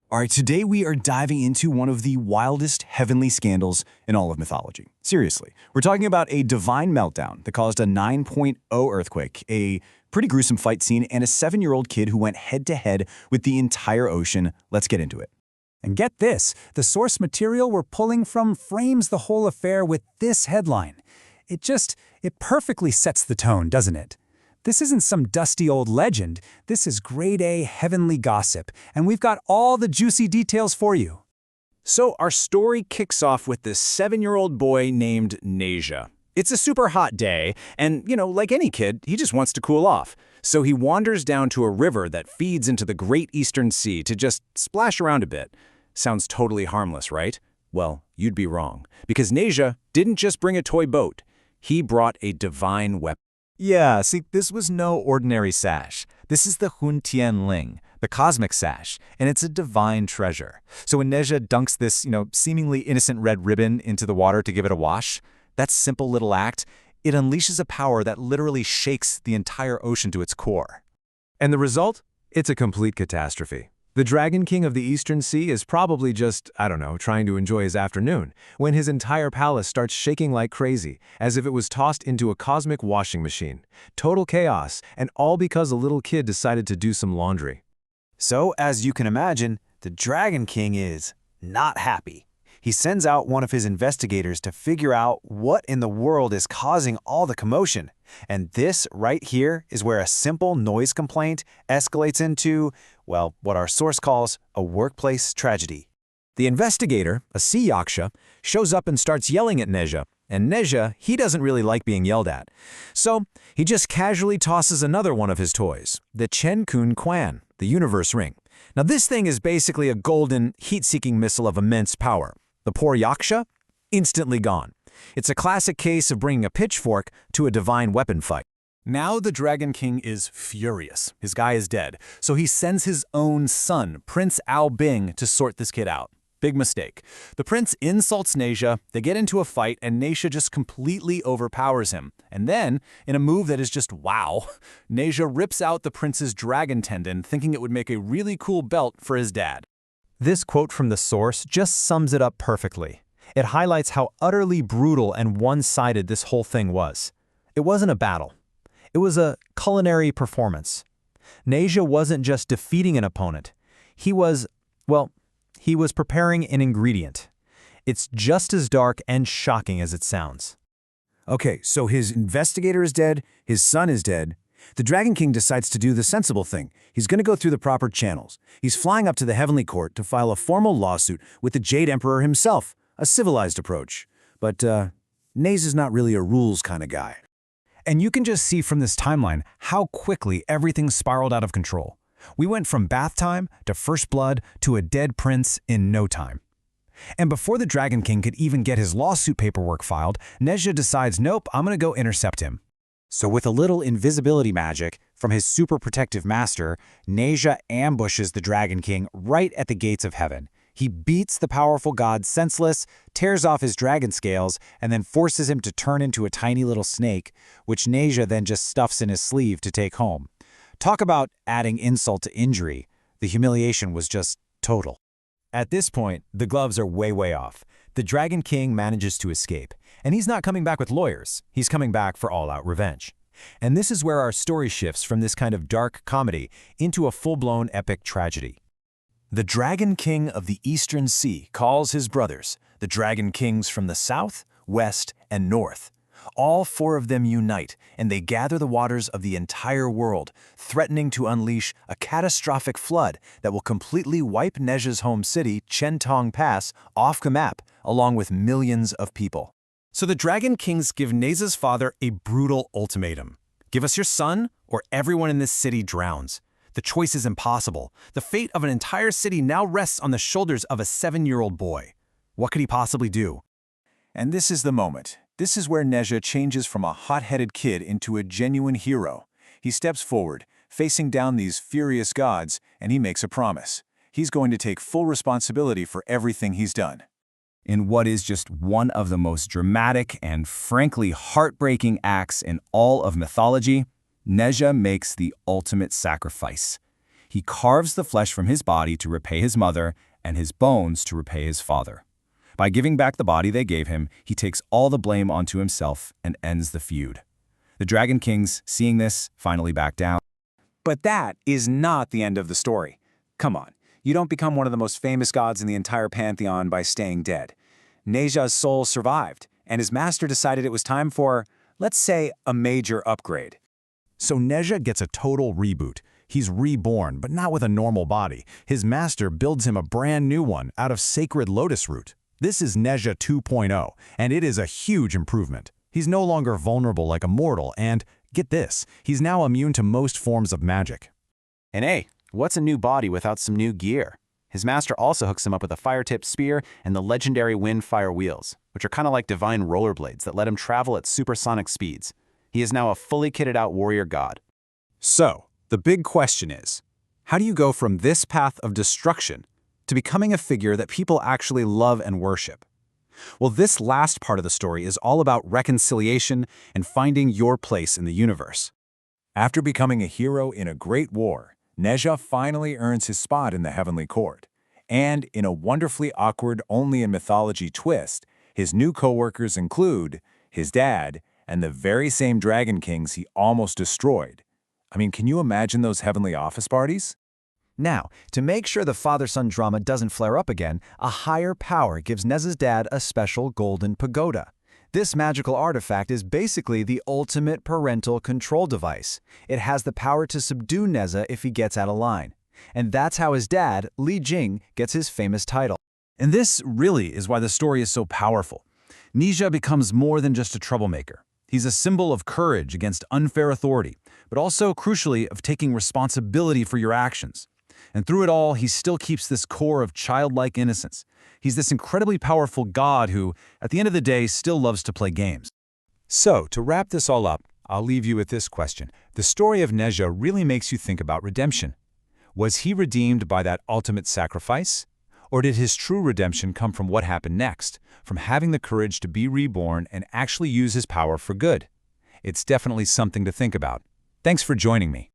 All right, today we are diving into one of the wildest heavenly scandals in all of mythology. Seriously, we're talking about a divine meltdown that caused a 9.0 earthquake, a pretty gruesome fight scene, and a 7-year-old kid who went head-to-head with the entire ocean. Let's get into it. And get this, the source material we're pulling from frames the whole affair with this headline. It perfectly sets the tone, doesn't it? This isn't some dusty old legend. This is grade A heavenly gossip, and we've got all the juicy details for you. So our story kicks off with this 7-year-old boy named Nezha. It's a super hot day, and, like any kid, he just wants to cool off. So he wanders down to a river that feeds into the Great Eastern Sea to just splash around a bit. Sounds totally harmless, right? Well, you'd be wrong, because Nezha didn't just bring a toy boat. He brought a divine weapon. Yeah, see, this was no ordinary sash. This is the Hun Tian Ling, the cosmic sash, and it's a divine treasure. So when Nezha dunks this, seemingly innocent red ribbon into the water to give it a wash, that simple little act, it unleashes a power that literally shakes the entire ocean to its core. And the result? It's a complete catastrophe. The Dragon King of the Eastern Sea is probably just, trying to enjoy his afternoon, when his entire palace starts shaking like crazy, as if it was tossed into a cosmic washing machine. Total chaos, and all because a little kid decided to do some laundry. So, as you can imagine, the Dragon King is not happy. He sends out one of his investigators to figure out what in the world is causing all the commotion. And this right here is where a simple noise complaint escalates into, well, what our source calls a workplace tragedy. The investigator, a sea yaksha, shows up and starts yelling at Nezha. And Nezha, he doesn't really like being yelled at. So he just casually tosses another one of his toys, the Chen Kun Quan, the universe ring. Now this thing is basically a golden, heat-seeking missile of immense power. The poor yaksha? Instantly gone. It's a classic case of bringing a pitchfork to a divine weapon fight. Now the Dragon King is furious. His guy is dead, so he sends his own son, Prince Ao Bing, to sort this kid out. Big mistake. The prince insults Nezha, they get into a fight, and Nezha just completely overpowers him. And then, in a move that is just wow, Nezha rips out the prince's dragon tendon, thinking it would make a really cool belt for his dad. This quote from the source just sums it up perfectly. It highlights how utterly brutal and one-sided this whole thing was. It wasn't a battle. It was a culinary performance. Nezha wasn't just defeating an opponent. He was preparing an ingredient. It's just as dark and shocking as it sounds. Okay, so his investigator is dead, his son is dead. The Dragon King decides to do the sensible thing. He's going to go through the proper channels. He's flying up to the Heavenly Court to file a formal lawsuit with the Jade Emperor himself, a civilized approach. But Nezha's not really a rules kind of guy. And you can just see from this timeline how quickly everything spiraled out of control. We went from bath time to first blood to a dead prince in no time. And before the Dragon King could even get his lawsuit paperwork filed, Nezha decides, nope, I'm going to go intercept him. So with a little invisibility magic from his super protective master, Nezha ambushes the Dragon King right at the gates of heaven. He beats the powerful god senseless, tears off his dragon scales, and then forces him to turn into a tiny little snake, which Nezha then just stuffs in his sleeve to take home. Talk about adding insult to injury. The humiliation was just total. At this point, the gloves are way off. The Dragon King manages to escape, and he's not coming back with lawyers. He's coming back for all-out revenge. And this is where our story shifts from this kind of dark comedy into a full-blown epic tragedy. The Dragon King of the Eastern Sea calls his brothers, the Dragon Kings from the south, west, and north. All 4 of them unite, and they gather the waters of the entire world, threatening to unleash a catastrophic flood that will completely wipe Nezha's home city, Chentong Pass, off the map, along with millions of people. So the Dragon Kings give Nezha's father a brutal ultimatum. Give us your son, or everyone in this city drowns. The choice is impossible. The fate of an entire city now rests on the shoulders of a 7-year-old boy. What could he possibly do? And this is the moment. This is where Nezha changes from a hot-headed kid into a genuine hero. He steps forward, facing down these furious gods, and he makes a promise. He's going to take full responsibility for everything he's done. In what is just one of the most dramatic and frankly heartbreaking acts in all of mythology, Nezha makes the ultimate sacrifice. He carves the flesh from his body to repay his mother and his bones to repay his father. By giving back the body they gave him, he takes all the blame onto himself and ends the feud. The Dragon Kings, seeing this, finally back down. But that is not the end of the story. Come on, you don't become one of the most famous gods in the entire pantheon by staying dead. Nezha's soul survived, and his master decided it was time for, let's say, a major upgrade. So Nezha gets a total reboot. He's reborn, but not with a normal body. His master builds him a brand new one out of sacred lotus root. This is Nezha 2.0, and it is a huge improvement. He's no longer vulnerable like a mortal, and, get this, he's now immune to most forms of magic. And hey, what's a new body without some new gear? His master also hooks him up with a fire-tipped spear and the legendary wind-fire wheels, which are kind of like divine rollerblades that let him travel at supersonic speeds. He is now a fully kitted-out warrior god. So, the big question is, how do you go from this path of destruction to becoming a figure that people actually love and worship? Well, this last part of the story is all about reconciliation and finding your place in the universe. After becoming a hero in a great war, Nezha finally earns his spot in the heavenly court. And in a wonderfully awkward only-in-mythology twist, his new co-workers include his dad and the very same Dragon Kings he almost destroyed. I mean, can you imagine those heavenly office parties? Now, to make sure the father-son drama doesn't flare up again, a higher power gives Nezha's dad a special golden pagoda. This magical artifact is basically the ultimate parental control device. It has the power to subdue Nezha if he gets out of line. And that's how his dad, Li Jing, gets his famous title. And this really is why the story is so powerful. Nezha becomes more than just a troublemaker. He's a symbol of courage against unfair authority, but also, crucially, of taking responsibility for your actions. And through it all, he still keeps this core of childlike innocence. He's this incredibly powerful god who, at the end of the day, still loves to play games. So, to wrap this all up, I'll leave you with this question. The story of Nezha really makes you think about redemption. Was he redeemed by that ultimate sacrifice? Or did his true redemption come from what happened next, from having the courage to be reborn and actually use his power for good? It's definitely something to think about. Thanks for joining me.